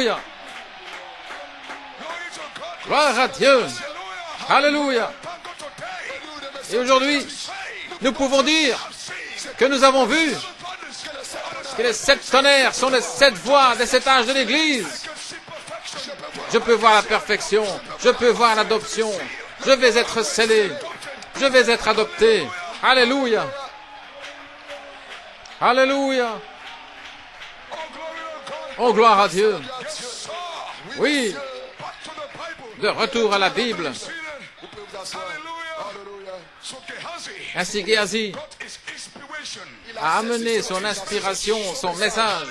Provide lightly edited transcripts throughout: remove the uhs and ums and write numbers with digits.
Alléluia. Gloire à Dieu. Alléluia. Et aujourd'hui, nous pouvons dire que nous avons vu que les 7 tonnerres sont les 7 voies des 7 âges de l'Église. Je peux voir la perfection, je peux voir l'adoption, je vais être scellé, je vais être adopté. Alléluia. Alléluia. Oh, gloire à Dieu. Oui, de retour à la Bible. Ainsi Géasi a amené son inspiration, son message,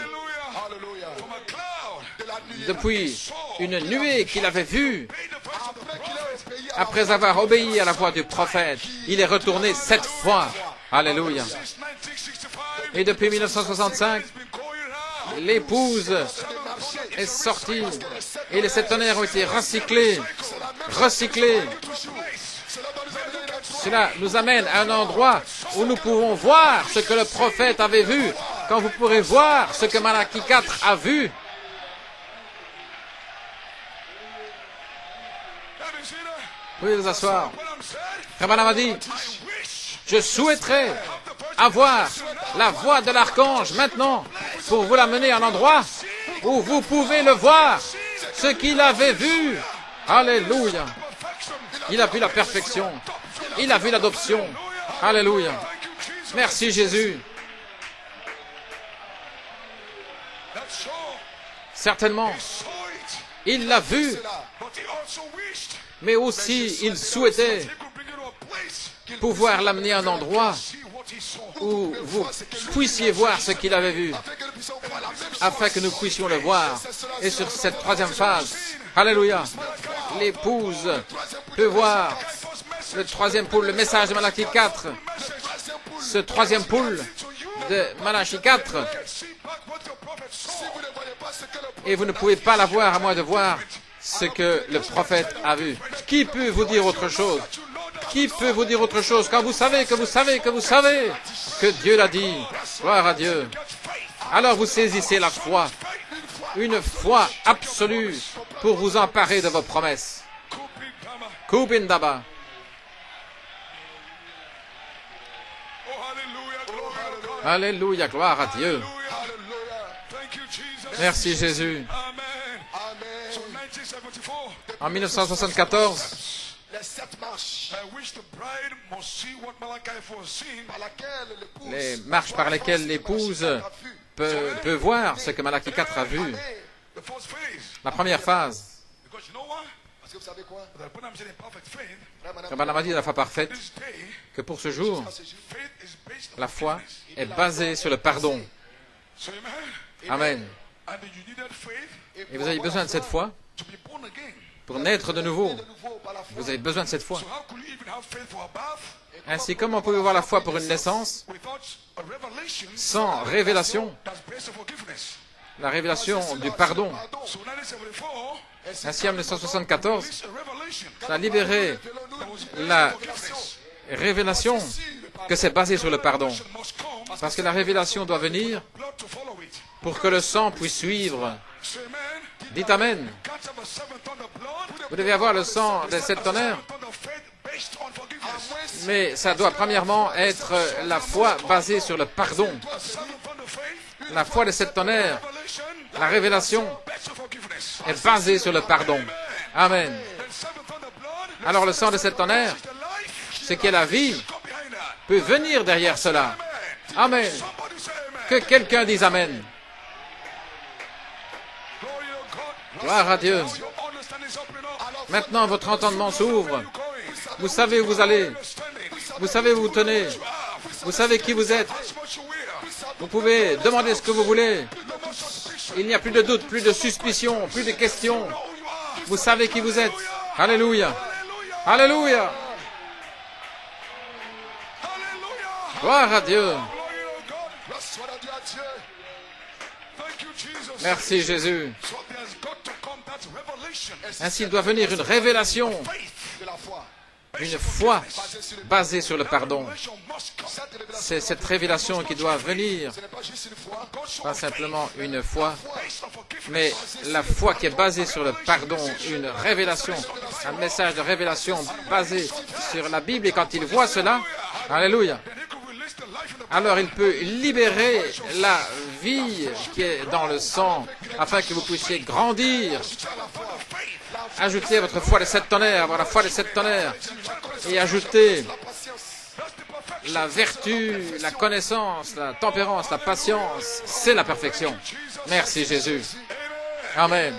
depuis une nuée qu'il avait vue. Après avoir obéi à la voix du prophète, il est retourné 7 fois. Alléluia. Et depuis 1965, l'épouse est sortie et les 7 tonnerres ont été recyclés. Cela nous amène à un endroit où nous pouvons voir ce que le prophète avait vu. Quand vous pourrez voir ce que Malachie 4 a vu. Vous pouvez vous asseoir. Frère Branham a dit, je souhaiterais avoir la voix de l'archange maintenant pour vous l'amener à un endroit où vous pouvez le voir, ce qu'il avait vu. Alléluia. Il a vu la perfection. Il a vu l'adoption. Alléluia. Merci Jésus. Certainement, il l'a vu, mais aussi il souhaitait pouvoir l'amener à un endroit où vous puissiez voir ce qu'il avait vu, afin que nous puissions le voir. Et sur cette 3e phase, alléluia, l'épouse peut voir le 3e poule, le message de Malachie 4, ce 3e poule de Malachie 4, et vous ne pouvez pas la voir à moins de voir ce que le prophète a vu. Qui peut vous dire autre chose? Qui peut vous dire autre chose quand vous savez que Dieu l'a dit? Gloire à Dieu. Alors vous saisissez la foi, une foi absolue pour vous emparer de vos promesses. Kubindaba. Alléluia, gloire à Dieu. Merci Jésus. En 1974, les marches par lesquelles l'épouse peut voir ce que Malachie 4 a vu. La première phase. Parce que vous savez quoi? Branham a dit de la foi parfaite que pour ce jour, la foi est basée sur le pardon. Amen. Et vous avez besoin de cette foi pour naître de nouveau. Vous avez besoin de cette foi. Ainsi, comment pouvez-vous avoir la foi pour une naissance sans révélation? La révélation du pardon. Ainsi, en 1974, ça a libéré la révélation que c'est basé sur le pardon. Parce que la révélation doit venir pour que le sang puisse suivre. Dites Amen. Vous devez avoir le sang des 7 tonnerres. Mais ça doit premièrement être la foi basée sur le pardon. La foi des 7 tonnerres, la révélation, est basée sur le pardon. Amen. Alors le sang des 7 tonnerres, ce qui est la vie, peut venir derrière cela. Amen. Que quelqu'un dise Amen. Gloire à Dieu. Maintenant, votre entendement s'ouvre. Vous savez où vous allez. Vous savez où vous tenez. Vous savez qui vous êtes. Vous pouvez demander ce que vous voulez. Il n'y a plus de doute, plus de suspicion, plus de questions. Vous savez qui vous êtes. Alléluia. Alléluia. Gloire à Dieu. Merci Jésus. Ainsi, il doit venir une révélation Une foi basée sur le pardon. C'est cette révélation qui doit venir. Pas simplement une foi, mais la foi qui est basée sur le pardon, une révélation, un message de révélation basé sur la Bible. Et quand il voit cela, alléluia, alors il peut libérer la vie qui est dans le sang, afin que vous puissiez grandir. Ajoutez votre foi des 7 tonnerres, avoir la foi des 7 tonnerres, et ajoutez la vertu, la connaissance, la tempérance, la patience. C'est la perfection. Merci Jésus. Amen.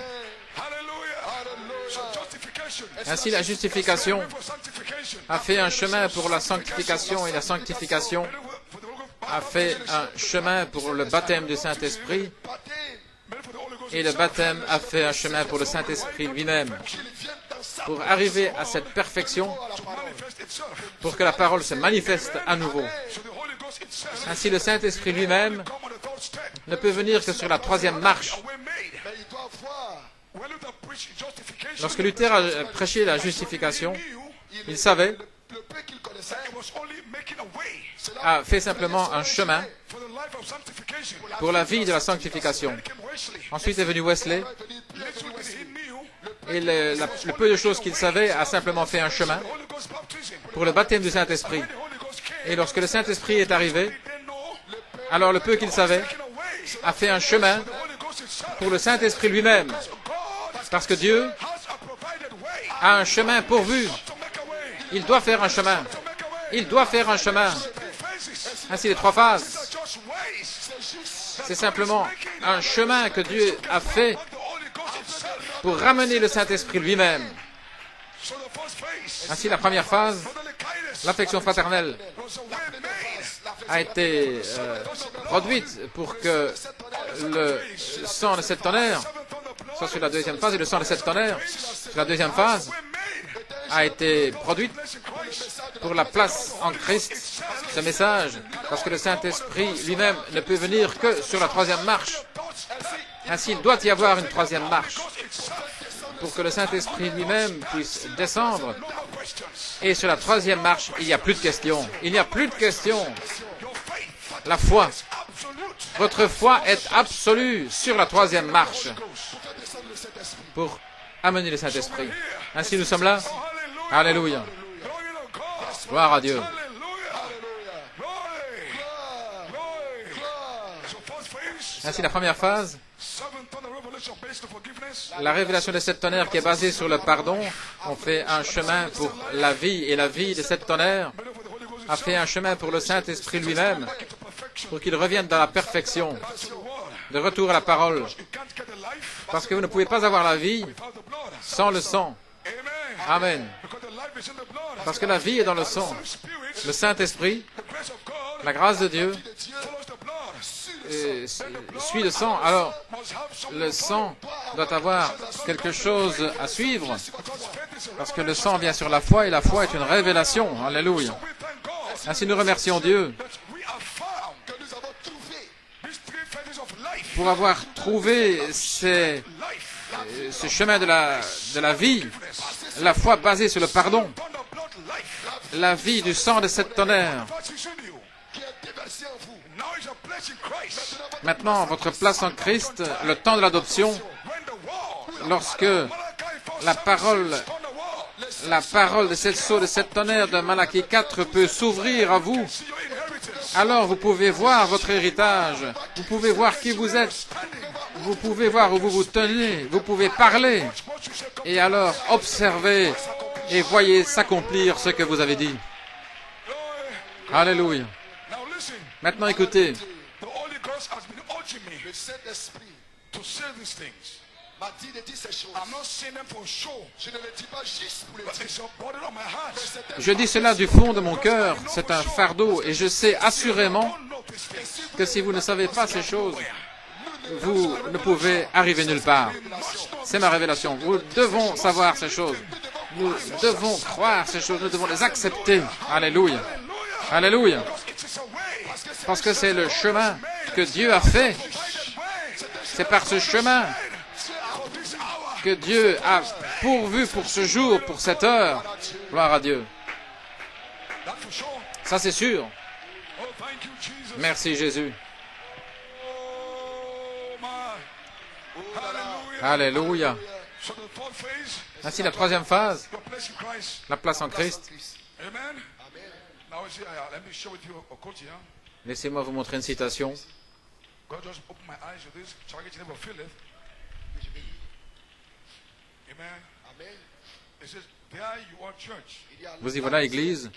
Ainsi, la justification a fait un chemin pour la sanctification, et la sanctification a fait un chemin pour le baptême du Saint-Esprit, et le baptême a fait un chemin pour le Saint-Esprit lui-même, pour arriver à cette perfection, pour que la parole se manifeste à nouveau. Ainsi, le Saint-Esprit lui-même ne peut venir que sur la 3e marche. Lorsque Luther a prêché la justification, il savait, a fait simplement un chemin pour la vie de la sanctification. Ensuite est venu Wesley, et le peu de choses qu'il savait a simplement fait un chemin pour le baptême du Saint-Esprit. Et lorsque le Saint-Esprit est arrivé, alors le peu qu'il savait a fait un chemin pour le Saint-Esprit lui-même. Parce que Dieu a un chemin pourvu. Il doit faire un chemin. Il doit faire un chemin. Ainsi, les 3 phases. C'est simplement un chemin que Dieu a fait pour ramener le Saint-Esprit lui-même. Ainsi, la première phase, l'affection fraternelle, a été produite pour que le sang de 7 tonnerres soit sur la 2e phase, et le sang de 7 tonnerres sur la 2e phase a été produite pour la place en Christ, ce message, parce que le Saint-Esprit lui-même ne peut venir que sur la 3e marche. Ainsi, il doit y avoir une 3e marche pour que le Saint-Esprit lui-même puisse descendre. Et sur la 3e marche, il n'y a plus de questions. Il n'y a plus de questions. La foi. Votre foi est absolue sur la 3e marche pour amener le Saint-Esprit. Ainsi, nous sommes là. Alléluia. Gloire à Dieu. Ainsi, la première phase, la révélation des 7 tonnerres qui est basée sur le pardon, on fait un chemin pour la vie, et la vie des 7 tonnerres a fait un chemin pour le Saint-Esprit lui-même, pour qu'il revienne dans la perfection, de retour à la parole. Parce que vous ne pouvez pas avoir la vie sans le sang. Amen. Parce que la vie est dans le sang. Le Saint-Esprit, la grâce de Dieu, suit le sang. Alors, le sang doit avoir quelque chose à suivre, parce que le sang vient sur la foi, et la foi est une révélation. Alléluia. Ainsi, nous remercions Dieu pour avoir trouvé ce chemin de la vie, la foi basée sur le pardon, la vie du sang de 7 tonnerres. Maintenant, votre place en Christ, le temps de l'adoption, lorsque la parole de cette sceau de 7 tonnerres de Malachie 4 peut s'ouvrir à vous, alors vous pouvez voir votre héritage, vous pouvez voir qui vous êtes, vous pouvez voir où vous vous tenez, vous pouvez parler, et alors observez et voyez s'accomplir ce que vous avez dit. Alléluia. Maintenant, écoutez. Le Saint-Esprit m'a dit de dire ces choses. Je ne le dis pas juste pour le dire. Je dis cela du fond de mon cœur. C'est un fardeau, et je sais assurément que si vous ne savez pas ces choses, vous ne pouvez arriver nulle part. C'est ma révélation. Nous devons savoir ces choses. Nous devons croire ces choses. Nous devons les accepter. Alléluia. Alléluia. Parce que c'est le chemin que Dieu a fait. C'est par ce chemin que Dieu a pourvu pour ce jour, pour cette heure. Gloire à Dieu. Ça, c'est sûr. Merci, Jésus. Alléluia. Ainsi, la troisième phase, la place en Christ. Laissez-moi vous montrer une citation. Vous y voilà, Église.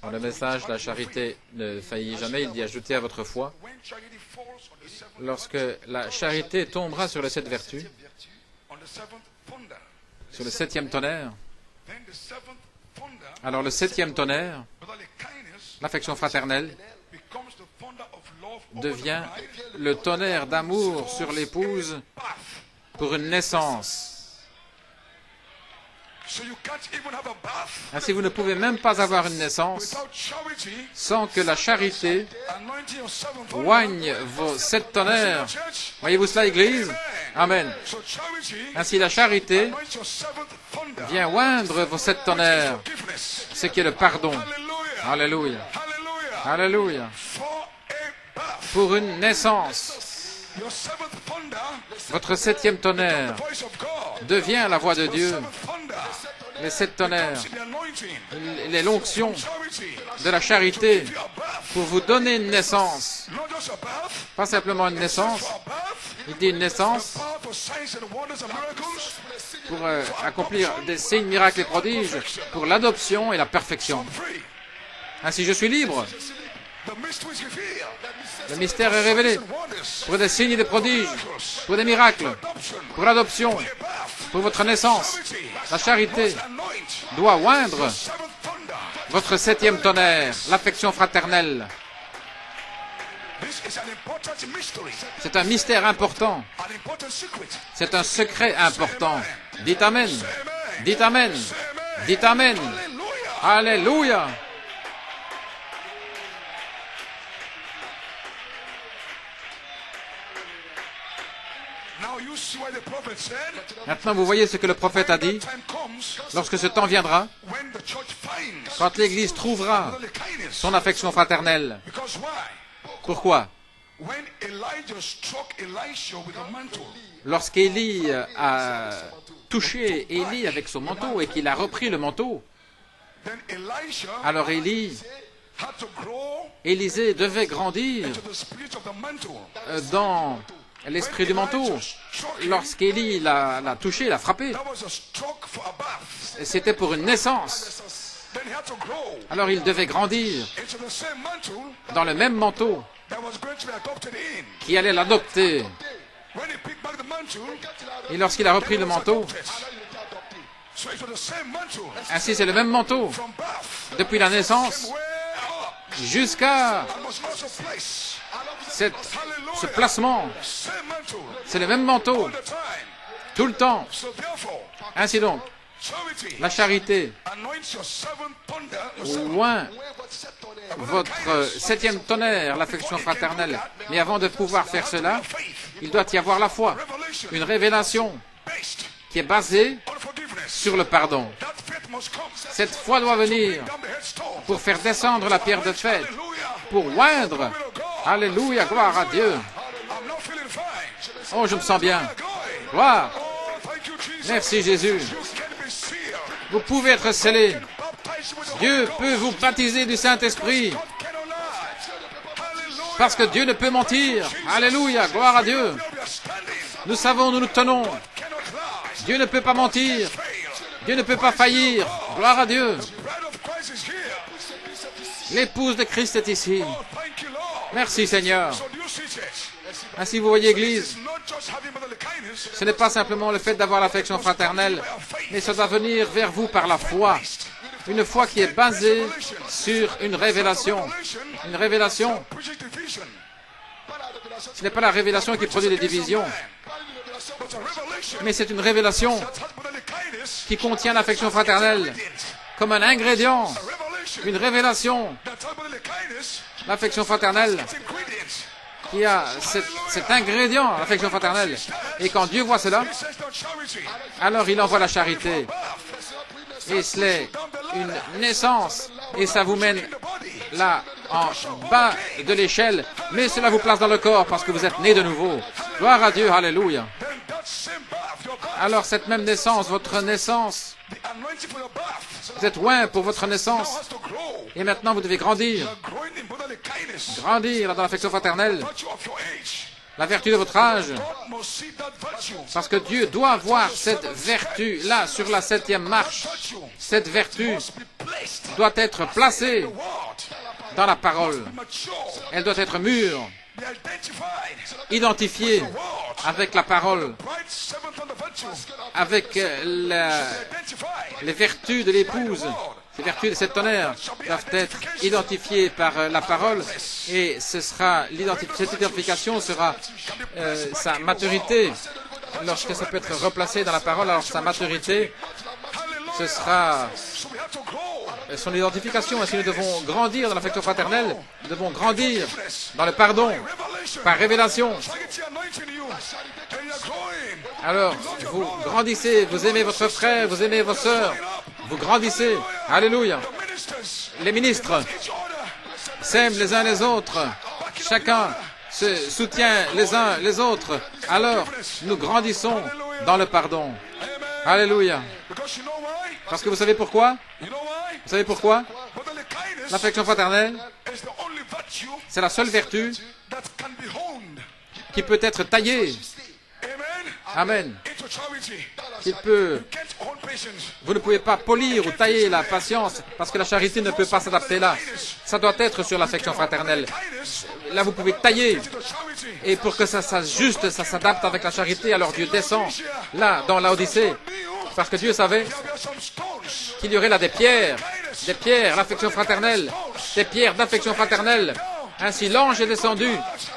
Dans le message, la charité ne faillit jamais, il dit ajouter à votre foi. Lorsque la charité tombera sur les 7 vertus, sur le 7e tonnerre, alors le 7e tonnerre, l'affection fraternelle, devient le tonnerre d'amour sur l'épouse pour une naissance. Ainsi, vous ne pouvez même pas avoir une naissance sans que la charité oigne vos 7 tonnerres. Voyez-vous cela, Église? Amen. Ainsi, la charité vient oindre vos 7 tonnerres, ce qui est le pardon. Alléluia. Alléluia. Pour une naissance, votre 7e tonnerre devient la voix de Dieu. Les 7 tonnerres, l'onction de la charité pour vous donner une naissance. Pas simplement une naissance, il dit une naissance pour accomplir des signes, miracles et prodiges, pour l'adoption et la perfection. Ainsi, je suis libre. Le mystère est révélé pour des signes et des prodiges, pour des miracles, pour l'adoption, pour votre naissance. La charité doit oindre votre 7e tonnerre, l'affection fraternelle. C'est un mystère important. C'est un secret important. Dites Amen. Dites Amen. Dites Amen. Alléluia. Maintenant, vous voyez ce que le prophète a dit. Lorsque ce temps viendra, quand l'Église trouvera son affection fraternelle. Pourquoi? Lorsqu'Élie a touché Élie avec son manteau et qu'il a repris le manteau, alors Élisée devait grandir dans l'esprit du manteau. Lorsqu'Élie l'a touché, l'a frappé, c'était pour une naissance. Alors il devait grandir dans le même manteau qui allait l'adopter. Et lorsqu'il a repris le manteau, ainsi c'est le même manteau depuis la naissance jusqu'à ce placement. C'est le même manteau tout le temps. Ainsi donc, la charité oint votre 7e tonnerre, l'affection fraternelle. Mais avant de pouvoir faire cela, il doit y avoir la foi, une révélation qui est basée sur le pardon. Cette foi doit venir pour faire descendre la pierre de fête, pour oindre. Alléluia, gloire à Dieu. Oh, je me sens bien. Gloire. Merci Jésus. Vous pouvez être scellés. Dieu peut vous baptiser du Saint-Esprit. Parce que Dieu ne peut mentir. Alléluia, gloire à Dieu. Nous savons, nous nous tenons. Dieu ne peut pas mentir. Dieu ne peut pas faillir. Gloire à Dieu. L'épouse de Christ est ici. Merci Seigneur. Ainsi vous voyez, Église, ce n'est pas simplement le fait d'avoir l'affection fraternelle, mais ça doit venir vers vous par la foi. Une foi qui est basée sur une révélation. Une révélation. Ce n'est pas la révélation qui produit les divisions, mais c'est une révélation qui contient l'affection fraternelle comme un ingrédient. Une révélation. L'affection fraternelle qui a cet ingrédient, l'affection fraternelle. Et quand Dieu voit cela, alors il envoie la charité. Et c'est une naissance. Et ça vous mène là, en bas de l'échelle. Mais cela vous place dans le corps parce que vous êtes né de nouveau. Gloire à Dieu, alléluia. Alors cette même naissance, votre naissance, vous êtes loin pour votre naissance. Et maintenant vous devez grandir. Grandir dans l'affection fraternelle. La vertu de votre âge. Parce que Dieu doit voir cette vertu-là sur la 7e marche. Cette vertu doit être placée dans la parole. Elle doit être mûre, identifiée avec la parole, avec les vertus de l'épouse. Les vertus de cette tonnerre doivent être identifiées par la parole et ce sera cette identification sera sa maturité. Lorsque ça peut être replacé dans la parole, alors sa maturité, ce sera son identification. Ainsi, nous devons grandir dans l'affection fraternelle, nous devons grandir dans le pardon, par révélation. Alors, vous grandissez, vous aimez votre frère, vous aimez vos sœurs, vous grandissez. Alléluia. Les ministres s'aiment les uns les autres. Chacun se soutient les uns les autres. Alors, nous grandissons dans le pardon. Alléluia. Parce que vous savez pourquoi? Vous savez pourquoi? L'affection fraternelle, c'est la seule vertu qui peut être taillée. Amen. Vous ne pouvez pas polir ou tailler la patience parce que la charité ne peut pas s'adapter là. Ça doit être sur l'affection fraternelle. Là, vous pouvez tailler. Et pour que ça s'ajuste, ça s'adapte avec la charité, alors Dieu descend là, dans l'Odyssée. Parce que Dieu savait qu'il y aurait là des pierres, l'affection fraternelle, des pierres d'affection fraternelle. Ainsi, l'ange est descendu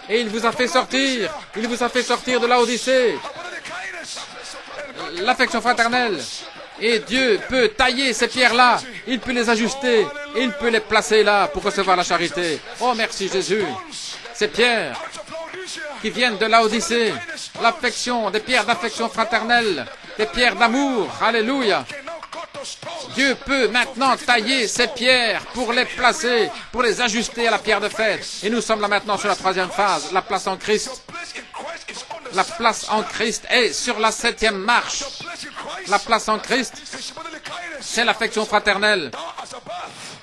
et il vous a fait sortir de l'Odyssée. L'affection fraternelle. Et Dieu peut tailler ces pierres-là, il peut les ajuster, il peut les placer là pour recevoir la charité. Oh, merci Jésus. Ces pierres qui viennent de l'Odyssée, l'affection, des pierres d'affection fraternelle, des pierres d'amour. Alléluia. Dieu peut maintenant tailler ces pierres pour les placer, pour les ajuster à la pierre de fête. Et nous sommes là maintenant sur la 3e phase, la place en Christ. La place en Christ est sur la 7e marche. La place en Christ, c'est l'affection fraternelle.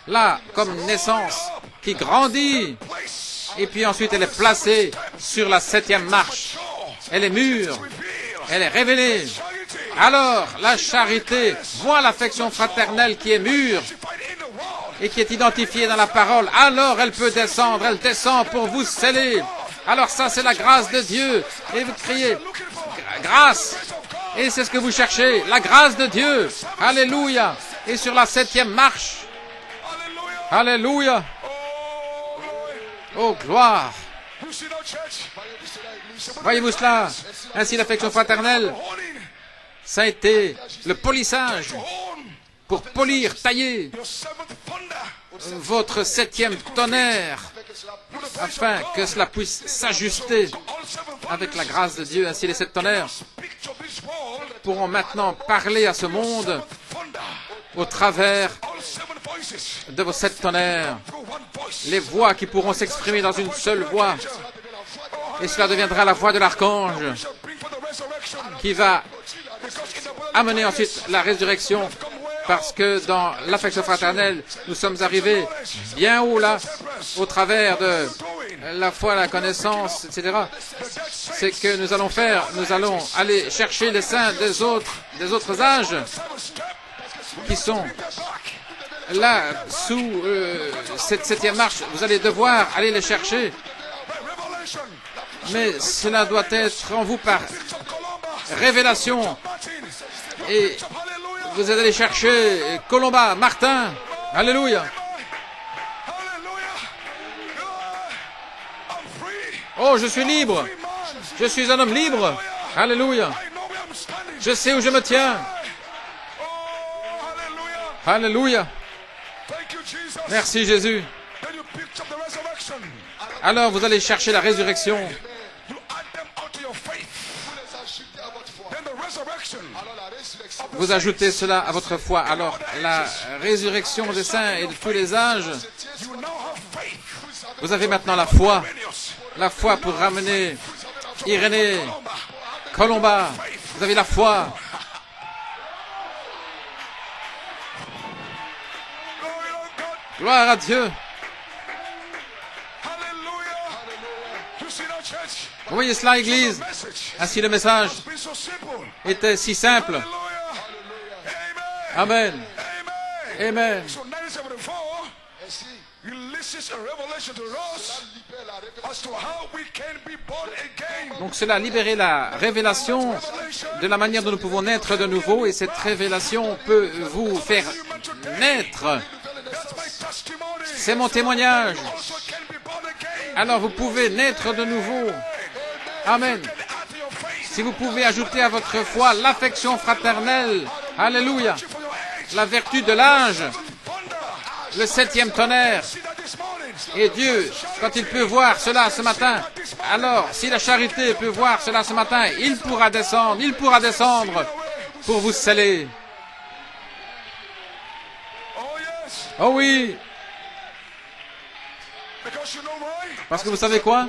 Là, comme naissance, qui grandit. Et puis ensuite, elle est placée sur la 7e marche. Elle est mûre. Elle est révélée. Alors, la charité voit l'affection fraternelle qui est mûre et qui est identifiée dans la parole. Alors, elle peut descendre. Elle descend pour vous sceller. Alors ça, c'est la grâce de Dieu. Et vous criez, grâce. Et c'est ce que vous cherchez, la grâce de Dieu. Alléluia. Et sur la 7e marche. Alléluia. Oh, gloire. Voyez-vous cela? Ainsi, l'affection fraternelle, ça a été le polissage pour polir, tailler votre 7e tonnerre afin que cela puisse s'ajuster avec la grâce de Dieu. Ainsi, les 7 tonnerres pourront maintenant parler à ce monde au travers de vos 7 tonnerres. Les voix qui pourront s'exprimer dans une seule voix. Et cela deviendra la voix de l'archange qui va amener ensuite la résurrection. Parce que dans l'affection fraternelle, nous sommes arrivés bien haut là, au travers de la foi, la connaissance, etc. C'est que nous allons faire, nous allons aller chercher les saints des autres âges qui sont là, sous cette 7e marche. Vous allez devoir aller les chercher. Mais cela doit être en vous par révélation. Et vous allez chercher Colomba, Martin. Alléluia. Oh, je suis libre. Je suis un homme libre. Alléluia. Je sais où je me tiens. Alléluia. Merci Jésus. Alors vous allez chercher la résurrection. Vous ajoutez cela à votre foi. Alors, la résurrection des saints et de tous les âges, vous avez maintenant la foi pour ramener Irénée, Colomba, vous avez la foi. Gloire à Dieu. Vous voyez cela, Église? Ainsi le message était si simple. Amen. Amen. Donc cela a libéré la révélation de la manière dont nous pouvons naître de nouveau, et cette révélation peut vous faire naître. C'est mon témoignage. Alors vous pouvez naître de nouveau. Amen. Si vous pouvez ajouter à votre foi l'affection fraternelle, alléluia, la vertu de l'âge, le 7e tonnerre. Et Dieu, quand il peut voir cela ce matin, alors si la charité peut voir cela ce matin, il pourra descendre pour vous sceller. Oh oui. Parce que vous savez quoi?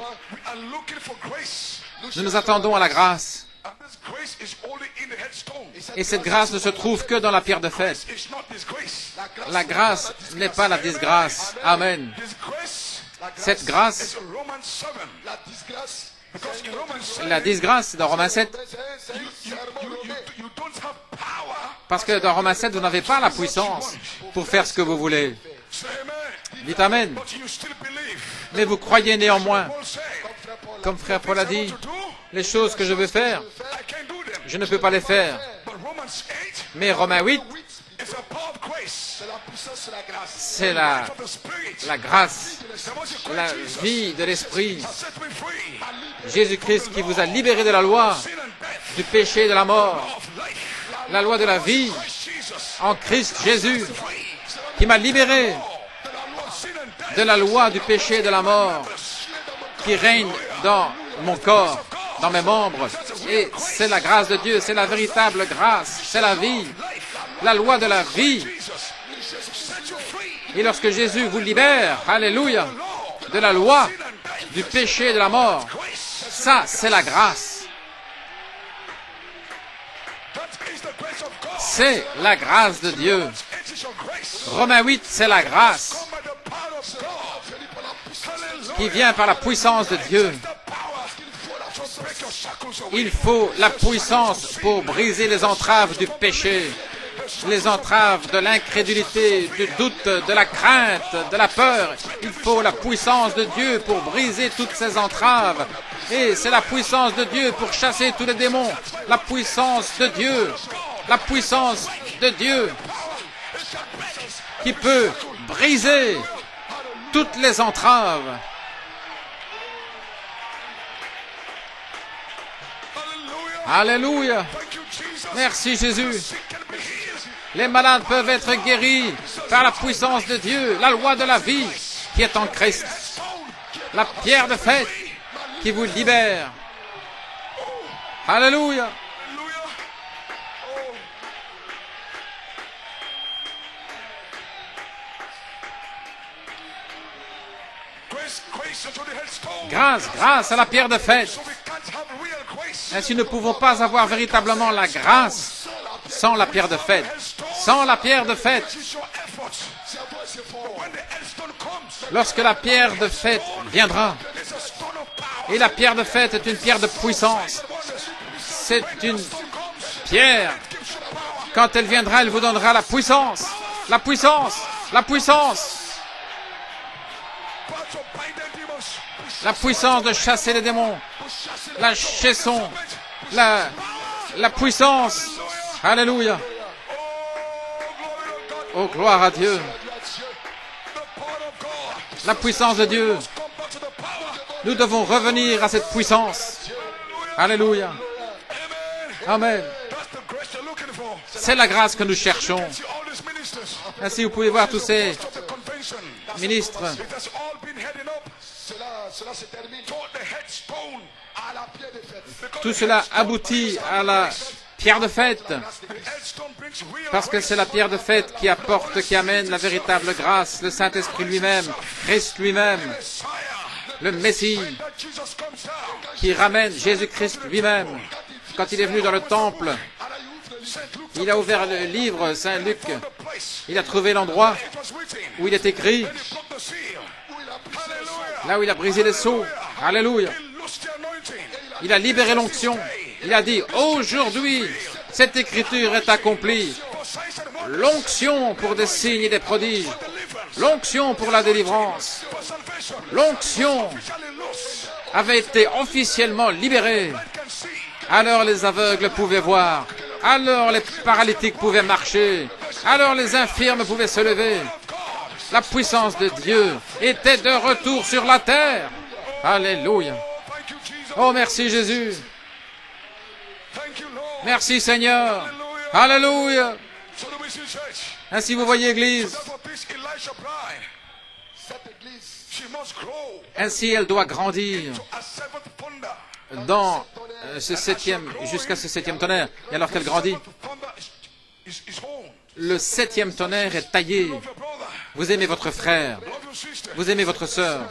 Nous nous attendons à la grâce. Et cette grâce ne se trouve que dans la pierre de fête. La grâce n'est pas la disgrâce. Amen. Cette grâce, la disgrâce dans Romains 7, parce que dans Romains 7, vous n'avez pas la puissance pour faire ce que vous voulez. Dites Amen. Mais vous croyez néanmoins, comme frère Paul a dit, les choses que je veux faire, je ne peux pas les faire. Mais Romains 8, c'est la grâce, la vie de l'Esprit. Jésus-Christ qui vous a libéré de la loi, du péché et de la mort. La loi de la vie en Christ Jésus, qui m'a libéré de la loi du péché et de la mort, qui règne dans mon corps, dans mes membres. Et c'est la grâce de Dieu, c'est la véritable grâce, c'est la vie, la loi de la vie. Et lorsque Jésus vous libère, alléluia, de la loi, du péché et de la mort, ça, c'est la grâce. C'est la grâce de Dieu. Romains 8, c'est la grâce qui vient par la puissance de Dieu. Il faut la puissance pour briser les entraves du péché, les entraves de l'incrédulité, du doute, de la crainte, de la peur. Il faut la puissance de Dieu pour briser toutes ces entraves. Et c'est la puissance de Dieu pour chasser tous les démons. La puissance de Dieu. La puissance de Dieu qui peut briser toutes les entraves. Alléluia. Merci Jésus. Les malades peuvent être guéris par la puissance de Dieu, la loi de la vie qui est en Christ. La pierre de fête qui vous libère. Alléluia. Grâce, grâce à la pierre de fête. Ainsi, nous ne pouvons pas avoir véritablement la grâce sans la pierre de fête. Sans la pierre de fête. Lorsque la pierre de fête viendra, et la pierre de fête est une pierre de puissance, c'est une pierre. Quand elle viendra, elle vous donnera la puissance. La puissance. La puissance. La puissance de chasser les démons. La chaisson. La puissance. Alléluia. Oh, gloire à Dieu. La puissance de Dieu. Nous devons revenir à cette puissance. Alléluia. Amen. C'est la grâce que nous cherchons. Ainsi, vous pouvez voir tous ces ministres. Tout cela aboutit à la pierre de fête, parce que c'est la pierre de fête qui apporte, qui amène la véritable grâce, le Saint-Esprit lui-même, Christ lui-même, le Messie, qui ramène Jésus-Christ lui-même. Quand il est venu dans le temple, il a ouvert le livre Saint-Luc, il a trouvé l'endroit où il est écrit, là où il a brisé les sceaux. Alléluia. Il a libéré l'onction. Il a dit, aujourd'hui, cette écriture est accomplie. L'onction pour des signes et des prodiges. L'onction pour la délivrance. L'onction avait été officiellement libérée. Alors les aveugles pouvaient voir. Alors les paralytiques pouvaient marcher. Alors les infirmes pouvaient se lever. La puissance de Dieu était de retour sur la terre. Alléluia. Oh, merci Jésus. Merci Seigneur. Alléluia. Ainsi vous voyez Église. Ainsi elle doit grandir dans ce septième, jusqu'à ce septième tonnerre. Et alors qu'elle grandit, le septième tonnerre est taillé. Vous aimez votre frère, vous aimez votre sœur,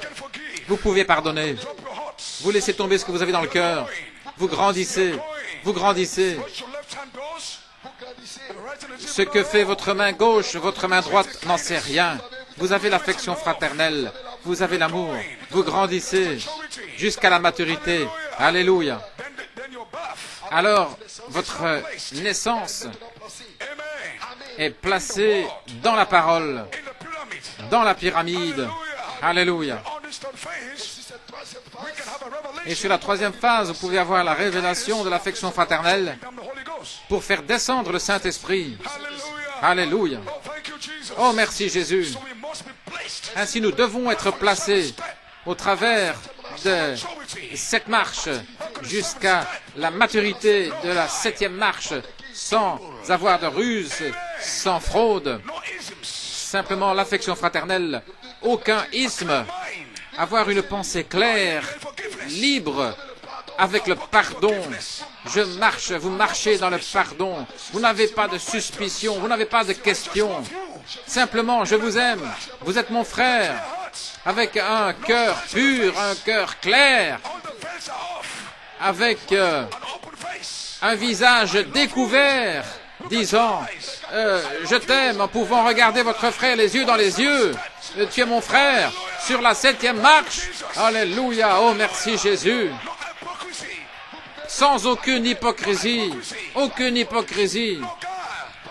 vous pouvez pardonner, vous laissez tomber ce que vous avez dans le cœur, vous grandissez, vous grandissez. Ce que fait votre main gauche, votre main droite n'en sait rien. Vous avez l'affection fraternelle, vous avez l'amour, vous grandissez jusqu'à la maturité. Alléluia. Alors, votre naissance est placée dans la parole, dans la pyramide. Alléluia. Et sur la troisième phase, vous pouvez avoir la révélation de l'affection fraternelle pour faire descendre le Saint-Esprit. Alléluia. Oh, merci Jésus. Ainsi, nous devons être placés au travers de cette marche jusqu'à la maturité de la septième marche, sans avoir de ruse, sans fraude, simplement l'affection fraternelle, aucun isthme, avoir une pensée claire, libre, avec le pardon. Je marche, vous marchez dans le pardon. Vous n'avez pas de suspicion, vous n'avez pas de questions. Simplement, je vous aime, vous êtes mon frère, avec un cœur pur, un cœur clair, avec un visage découvert, disant je t'aime, en pouvant regarder votre frère les yeux dans les yeux. Tu es mon frère sur la septième marche. Alléluia. Oh, merci Jésus. Sans aucune hypocrisie, aucune hypocrisie,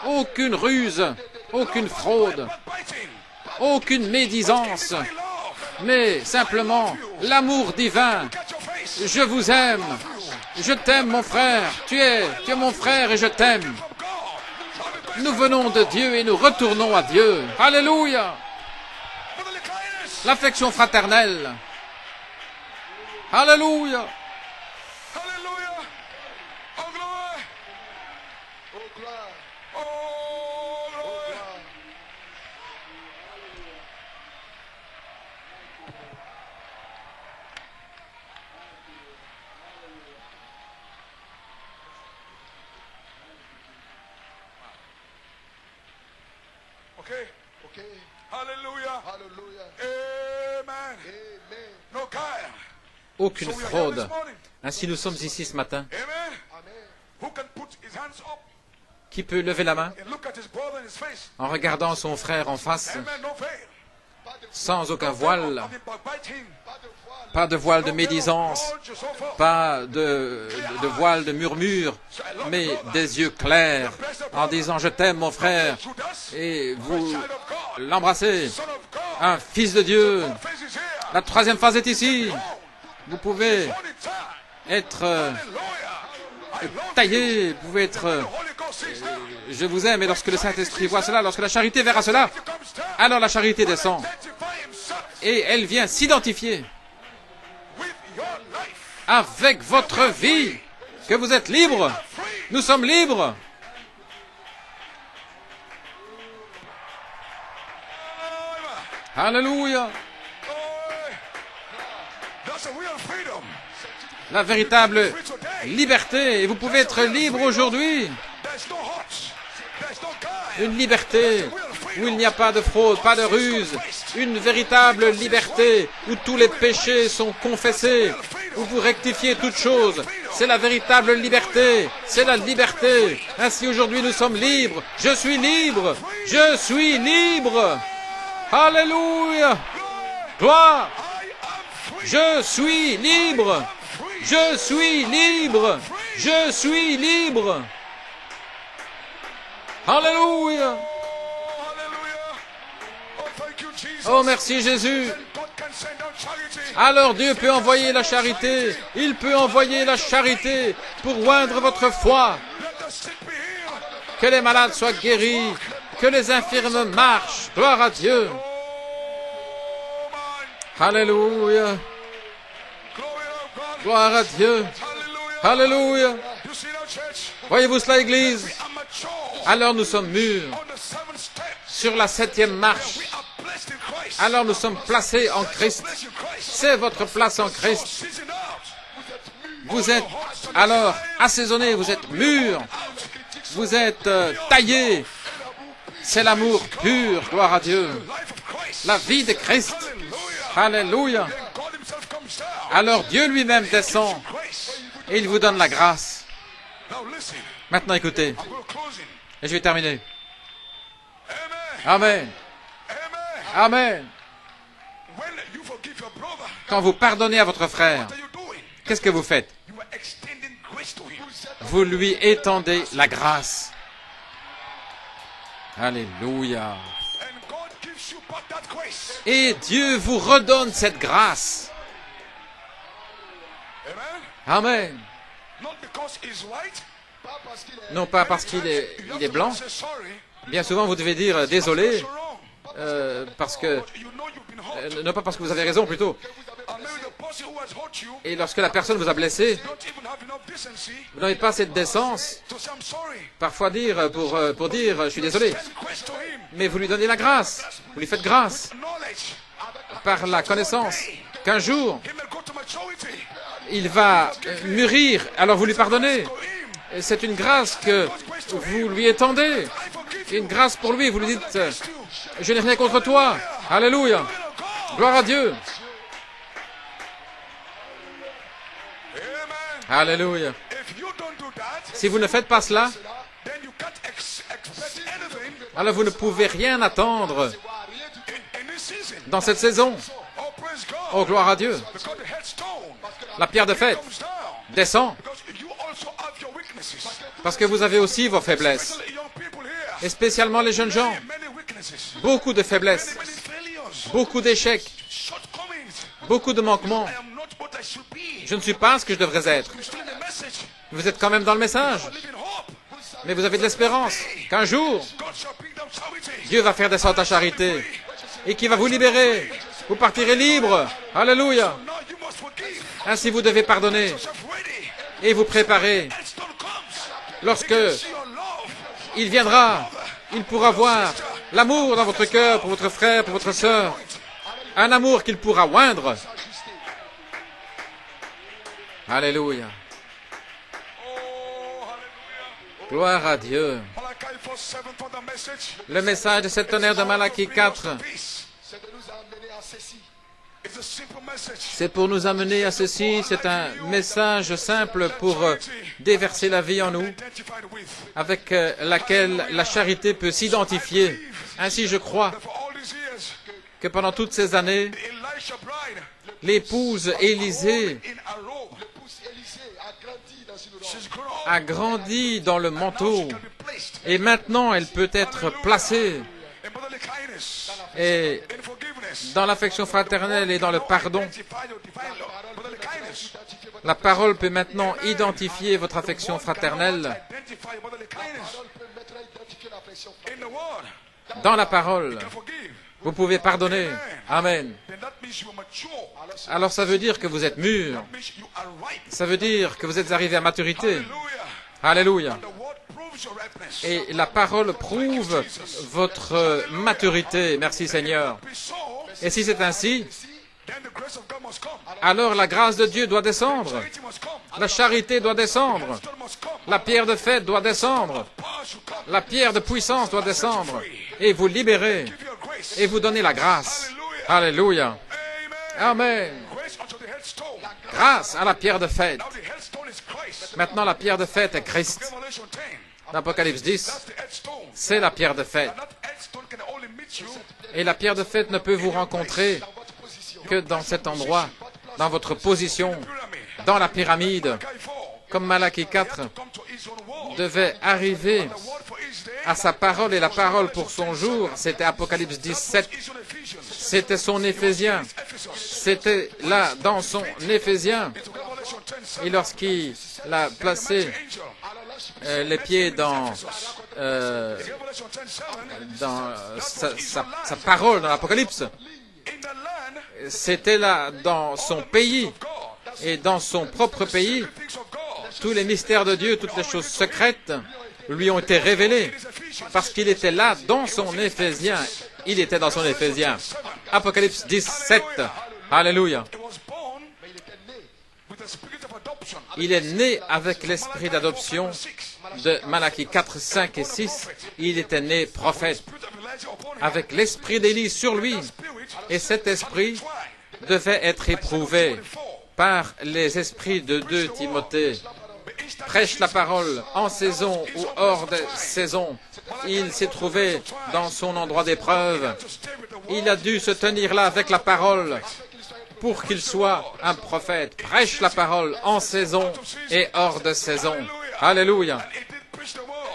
aucune ruse, aucune fraude, aucune médisance, mais simplement l'amour divin. Je vous aime. Je t'aime, mon frère. Tu es mon frère et je t'aime. Nous venons de Dieu et nous retournons à Dieu. Alléluia. L'affection fraternelle. Alléluia. Okay. Hallelujah. Amen. No guile. Aucune fraude. Ainsi nous sommes ici ce matin. Who can put his hands up Qui peut lever la main and look at his brother in his face? en regardant son frère en face, Amen. No veil. sans aucun voile, Nothing but biting. pas de voile de médisance, pas de voile de murmure, mais des yeux clairs, en disant « Je t'aime, mon frère », et vous l'embrassez. Un fils de Dieu. La troisième phase est ici. Vous pouvez être taillé, vous pouvez être je vous aime, et lorsque le Saint-Esprit voit cela, lorsque la charité verra cela, alors la charité descend, et elle vient s'identifier avec votre vie, que vous êtes libre. Nous sommes libres. Alléluia. La véritable liberté. Et vous pouvez être libre aujourd'hui. Une liberté où il n'y a pas de fraude, pas de ruse. Une véritable liberté où tous les péchés sont confessés, où vous rectifiez toutes choses. C'est la véritable liberté. C'est la liberté. Ainsi aujourd'hui nous sommes libres. Je suis libre. Je suis libre. Alléluia. Gloire. Je suis libre. Je suis libre. Je suis libre. Alléluia. Oh, merci Jésus. Alors Dieu peut envoyer la charité. Il peut envoyer la charité pour oindre votre foi. Que les malades soient guéris. Que les infirmes marchent. Gloire à Dieu. Alléluia. Gloire à Dieu. Alléluia. Voyez-vous cela, Église? Alors nous sommes mûrs sur la 7e marche. Alors nous sommes placés en Christ. C'est votre place en Christ. Vous êtes alors assaisonnés, vous êtes mûrs, vous êtes taillés. C'est l'amour pur, gloire à Dieu. La vie de Christ. Alléluia. Alors Dieu lui-même descend et il vous donne la grâce. Maintenant écoutez, et je vais terminer. Amen. Amen. Quand vous pardonnez à votre frère, qu'est-ce que vous faites? Vous lui étendez la grâce. Alléluia. Et Dieu vous redonne cette grâce. Amen. Non pas parce qu'il est blanc. Bien souvent, vous devez dire désolé, parce que non pas parce que vous avez raison plutôt. Et lorsque la personne vous a blessé, vous n'avez pas cette décence. Parfois dire pour dire je suis désolé, mais vous lui donnez la grâce. Vous lui faites grâce par la connaissance qu'un jour il va mûrir. Alors vous lui pardonnez. C'est une grâce que vous lui étendez. Une grâce pour lui. Vous lui dites, je n'ai rien contre toi. Alléluia. Gloire à Dieu. Alléluia. Si vous ne faites pas cela, alors vous ne pouvez rien attendre dans cette saison. Oh, gloire à Dieu. La pierre de fête descend. Parce que vous avez aussi vos faiblesses. Et spécialement les jeunes gens. Beaucoup de faiblesses. Beaucoup d'échecs. Beaucoup de manquements. Je ne suis pas ce que je devrais être. Vous êtes quand même dans le message. Mais vous avez de l'espérance qu'un jour, Dieu va faire descendre la charité et qu'il va vous libérer. Vous partirez libre. Alléluia. Ainsi vous devez pardonner et vous préparer. Lorsque il viendra, il pourra voir l'amour dans votre cœur pour votre frère, pour votre sœur. Un amour qu'il pourra oindre. Alléluia. Gloire à Dieu. Le message de cette tonnerre de Malachie 4, c'est pour nous amener à ceci. C'est un message simple pour déverser la vie en nous, avec laquelle la charité peut s'identifier. Ainsi, je crois que pendant toutes ces années, l'épouse Élisée a grandi dans le manteau et maintenant elle peut être placée et dans l'affection fraternelle et dans le pardon. La parole peut maintenant identifier votre affection fraternelle. Dans la parole, vous pouvez pardonner. Amen. Alors ça veut dire que vous êtes mûr. Ça veut dire que vous êtes arrivé à maturité. Alléluia. Et la parole prouve votre maturité. Merci Seigneur. Et si c'est ainsi, alors la grâce de Dieu doit descendre. La charité doit descendre. La pierre de fête doit descendre. La pierre de puissance doit descendre. Et vous libérer. Et vous donner la grâce. Alléluia. Amen. Grâce à la pierre de fête. Maintenant, la pierre de fête est Christ. L'Apocalypse 10, c'est la pierre de fête. Et la pierre de fête ne peut vous rencontrer que dans cet endroit, dans votre position, dans la pyramide, comme Malachie 4 devait arriver à sa parole, et la parole pour son jour, c'était Apocalypse 17, c'était son Éphésien, c'était là dans son Éphésien, et lorsqu'il a placé les pieds dans sa parole, dans l'Apocalypse, c'était là dans son pays, et dans son propre pays, tous les mystères de Dieu, toutes les choses secrètes lui ont été révélées, parce qu'il était là dans son Éphésien. Il était dans son Éphésien. Apocalypse 17. Alléluia. Il est né avec l'esprit d'adoption de Malachie 4, 5 et 6. Il était né prophète avec l'esprit d'Élie sur lui. Et cet esprit devait être éprouvé par les esprits de 2 Timothée. Prêche la parole en saison ou hors de saison. Il s'est trouvé dans son endroit d'épreuve. Il a dû se tenir là avec la parole pour qu'il soit un prophète. Prêche la parole en saison et hors de saison. Alléluia.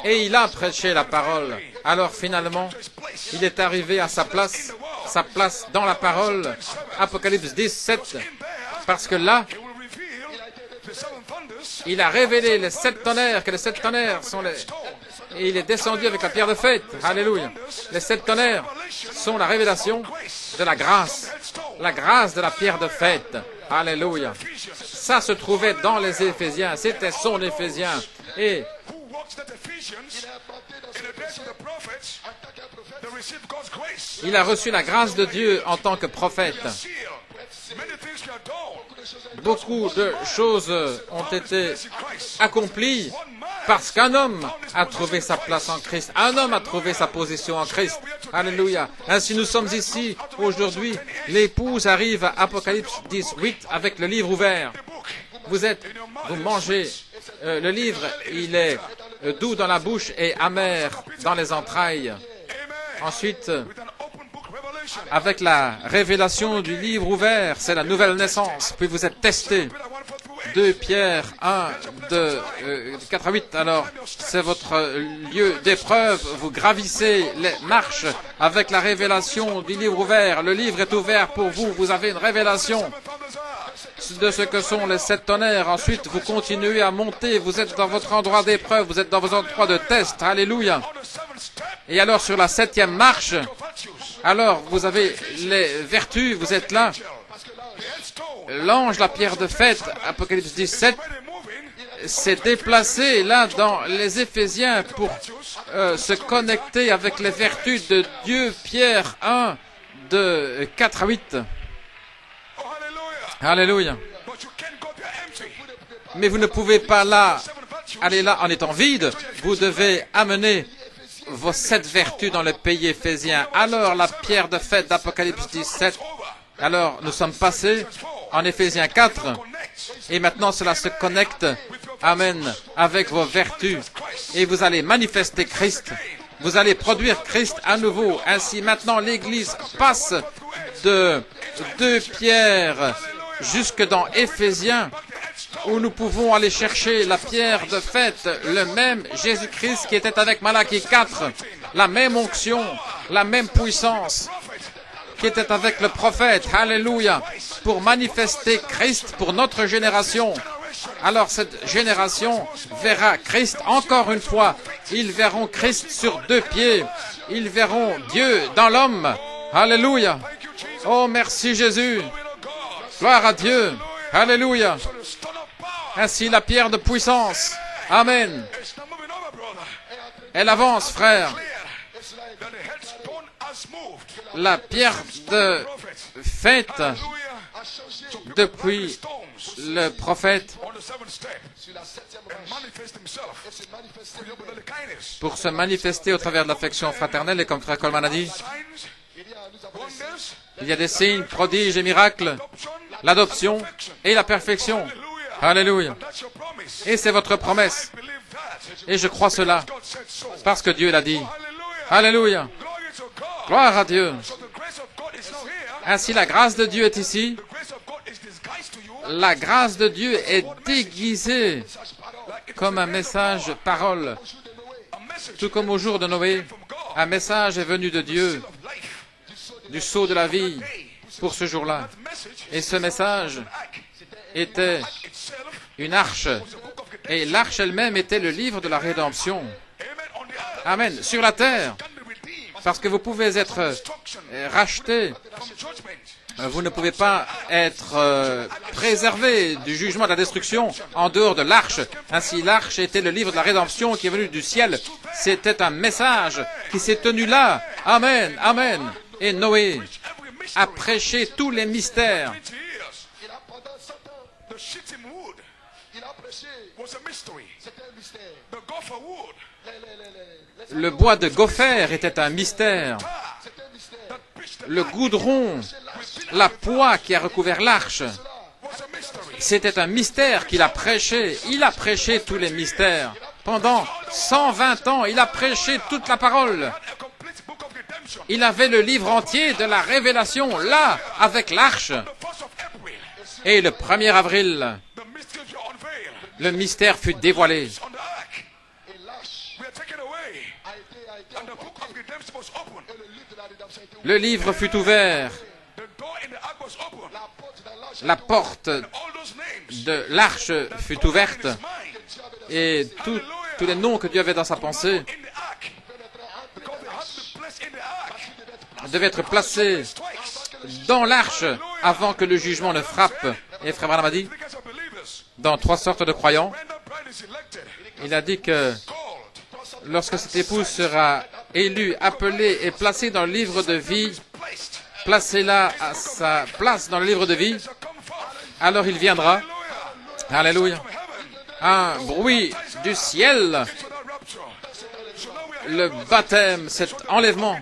Et il a prêché la parole. Alors finalement, il est arrivé à sa place dans la parole. Apocalypse 17. Parce que là, il a révélé les 7 tonnerres, que les 7 tonnerres sont les... Et il est descendu avec la pierre de fête. Alléluia. Les 7 tonnerres sont la révélation de la grâce de la pierre de fête. Alléluia. Ça se trouvait dans les Éphésiens. C'était son Éphésien. Et il a reçu la grâce de Dieu en tant que prophète. Beaucoup de choses ont été accomplies parce qu'un homme a trouvé sa place en Christ. Un homme a trouvé sa position en Christ. Alléluia. Ainsi nous sommes ici aujourd'hui. L'épouse arrive à Apocalypse 18 avec le livre ouvert. Vous mangez le livre, il est doux dans la bouche et amer dans les entrailles. Ensuite, avec la révélation du livre ouvert, c'est la nouvelle naissance. Puis vous êtes testés. 2 Pierre 1, 4 à 8. Alors, c'est votre lieu d'épreuve. Vous gravissez les marches avec la révélation du livre ouvert. Le livre est ouvert pour vous. Vous avez une révélation de ce que sont les 7 tonnerres. Ensuite, vous continuez à monter. Vous êtes dans votre endroit d'épreuve. Vous êtes dans votre endroit de test. Alléluia. Et alors, sur la 7e marche, alors vous avez les vertus. Vous êtes là. L'ange, la pierre de fête, Apocalypse 17, s'est déplacé là dans les Éphésiens pour se connecter avec les vertus de Dieu. Pierre 1, de 4 à 8. Alléluia. Mais vous ne pouvez pas aller là en étant vide. Vous devez amener vos 7 vertus dans le pays éphésien. Alors la pierre de fête d'Apocalypse 17. Alors nous sommes passés en Éphésiens 4 et maintenant cela se connecte, amen, avec vos vertus et vous allez manifester Christ. Vous allez produire Christ à nouveau. Ainsi maintenant l'Église passe de 2 Pierre jusque dans Éphésiens, où nous pouvons aller chercher la pierre de fête, le même Jésus-Christ qui était avec Malachie 4, la même onction, la même puissance qui était avec le prophète, alléluia, pour manifester Christ pour notre génération. Alors cette génération verra Christ encore une fois. Ils verront Christ sur 2 pieds. Ils verront Dieu dans l'homme. Alléluia. Oh, merci Jésus. Gloire à Dieu. Alléluia. Ainsi la pierre de puissance. Amen. Elle avance, frère. La pierre de fête depuis le prophète pour se manifester au travers de l'affection fraternelle. Et comme frère Coleman a dit, il y a des signes, prodiges et miracles, l'adoption et la perfection. Alléluia. Et c'est votre promesse. Et je crois cela parce que Dieu l'a dit. Alléluia. Gloire à Dieu. Ainsi, la grâce de Dieu est ici. La grâce de Dieu est déguisée comme un message parole. Tout comme au jour de Noé, un message est venu de Dieu, du sceau de la vie, pour ce jour-là. Et ce message était une arche. Et l'arche elle-même était le livre de la rédemption. Amen. Sur la terre. Parce que vous pouvez être racheté. Vous ne pouvez pas être préservé du jugement de la destruction en dehors de l'arche. Ainsi, l'arche était le livre de la rédemption qui est venu du ciel. C'était un message qui s'est tenu là. Amen. Amen. Et Noé a prêché tous les mystères. Le bois de gopher était un mystère. Le goudron, la poix qui a recouvert l'arche, c'était un mystère qu'il a prêché. Il a prêché tous les mystères. Pendant 120 ans, il a prêché toute la parole. Il avait le livre entier de la révélation, là, avec l'arche. Et le 1er avril, le mystère fut dévoilé. Le livre fut ouvert. La porte de l'arche fut ouverte. Et tous les noms que Dieu avait dans sa pensée devaient être placés dans l'arche avant que le jugement ne frappe. Et Frère Branham a dit, dans 3 sortes de croyants, il a dit que lorsque cette épouse sera élue, appelée et placée dans le livre de vie, placez-la à sa place dans le livre de vie, alors il viendra, alléluia, un bruit du ciel, le baptême, cet enlèvement.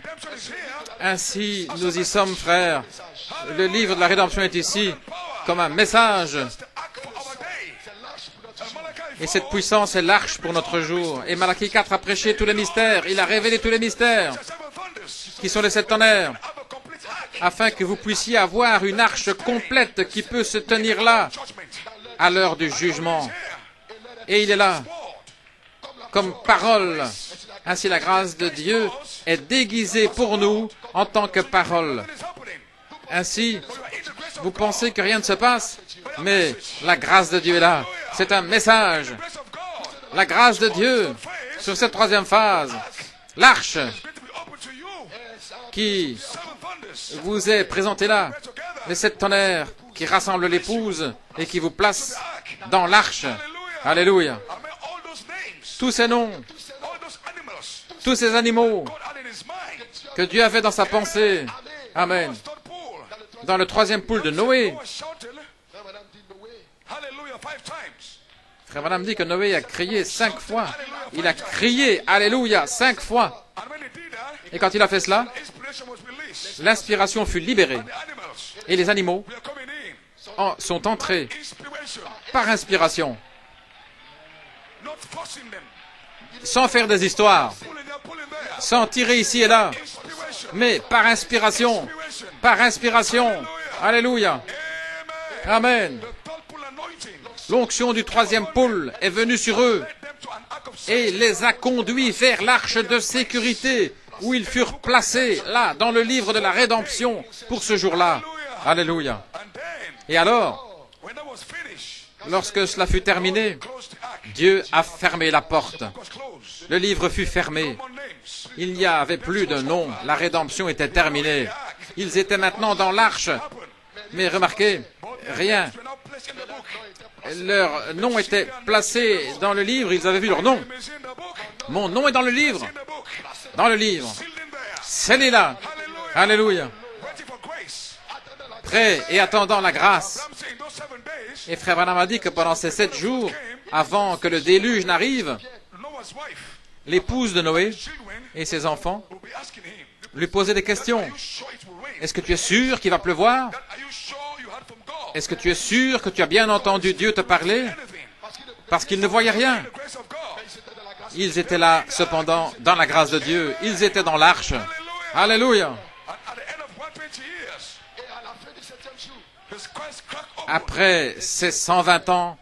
Ainsi, nous y sommes, frères. Le livre de la rédemption est ici comme un message. Et cette puissance est l'arche pour notre jour. Et Malachie 4 a prêché tous les mystères. Il a révélé tous les mystères qui sont les 7 tonnerres, afin que vous puissiez avoir une arche complète qui peut se tenir là à l'heure du jugement. Et il est là comme parole. Ainsi, la grâce de Dieu est déguisée pour nous en tant que parole. Ainsi, vous pensez que rien ne se passe, mais la grâce de Dieu est là. C'est un message. La grâce de Dieu sur cette 3e phase. L'arche qui vous est présentée là. Les 7 tonnerres qui rassemblent l'épouse et qui vous placent dans l'arche. Alléluia. Tous ces noms, tous ces animaux que Dieu avait dans sa pensée. Amen. Dans le 3e poule de Noé, Frère Branham dit que Noé a crié 5 fois. Il a crié Alléluia 5 fois. Et quand il a fait cela, l'inspiration fut libérée. Et les animaux sont entrés par inspiration, sans faire des histoires, sans tirer ici et là, mais par inspiration. Par inspiration. Alléluia. Amen. L'onction du 3e pôle est venue sur eux et les a conduits vers l'arche de sécurité où ils furent placés, là, dans le livre de la rédemption pour ce jour-là. Alléluia. Et alors, lorsque cela fut terminé, Dieu a fermé la porte. Le livre fut fermé. Il n'y avait plus de nom. La rédemption était terminée. Ils étaient maintenant dans l'arche. Mais remarquez, rien. Leur nom était placé dans le livre. Ils avaient vu leur nom. Mon nom est dans le livre. Dans le livre. Scellé là. Alléluia. prêts et attendant la grâce. Et Frère Branham a dit que pendant ces 7 jours, avant que le déluge n'arrive, l'épouse de Noé et ses enfants lui posaient des questions. Est-ce que tu es sûr qu'il va pleuvoir? Est-ce que tu es sûr que tu as bien entendu Dieu te parler? Parce qu'ils ne voyaient rien. Ils étaient là, cependant, dans la grâce de Dieu. Ils étaient dans l'arche. Alléluia. Après ces 120 ans,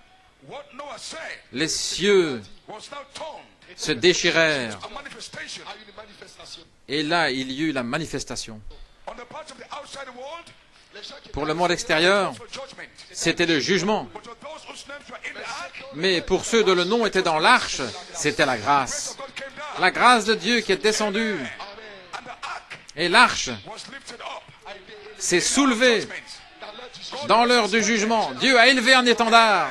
les cieux se déchirèrent. Et là, il y eut la manifestation. Pour le monde extérieur, c'était le jugement. Mais pour ceux dont le nom était dans l'arche, c'était la grâce. La grâce de Dieu qui est descendue. Et l'arche s'est soulevée dans l'heure du jugement. Dieu a élevé un étendard.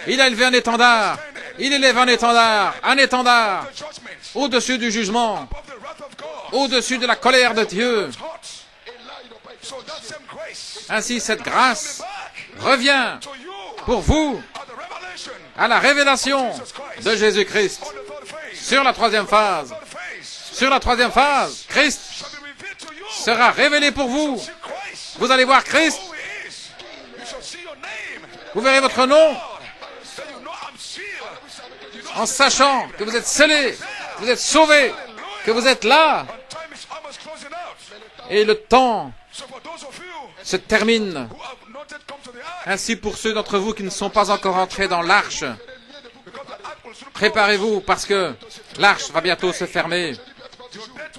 Il a élevé un étendard. Il élève un étendard au-dessus du jugement, au-dessus de la colère de Dieu. Ainsi, cette grâce revient pour vous à la révélation de Jésus-Christ. Sur la troisième phase, Christ sera révélé pour vous. Vous allez voir Christ. Vous verrez votre nom en sachant que vous êtes scellés, vous êtes sauvés, que vous êtes là. Et le temps se termine. Ainsi, pour ceux d'entre vous qui ne sont pas encore entrés dans l'arche, préparez-vous parce que l'arche va bientôt se fermer.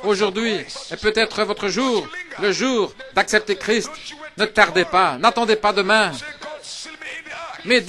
Aujourd'hui est peut-être votre jour, le jour d'accepter Christ. Ne tardez pas, n'attendez pas demain. Mais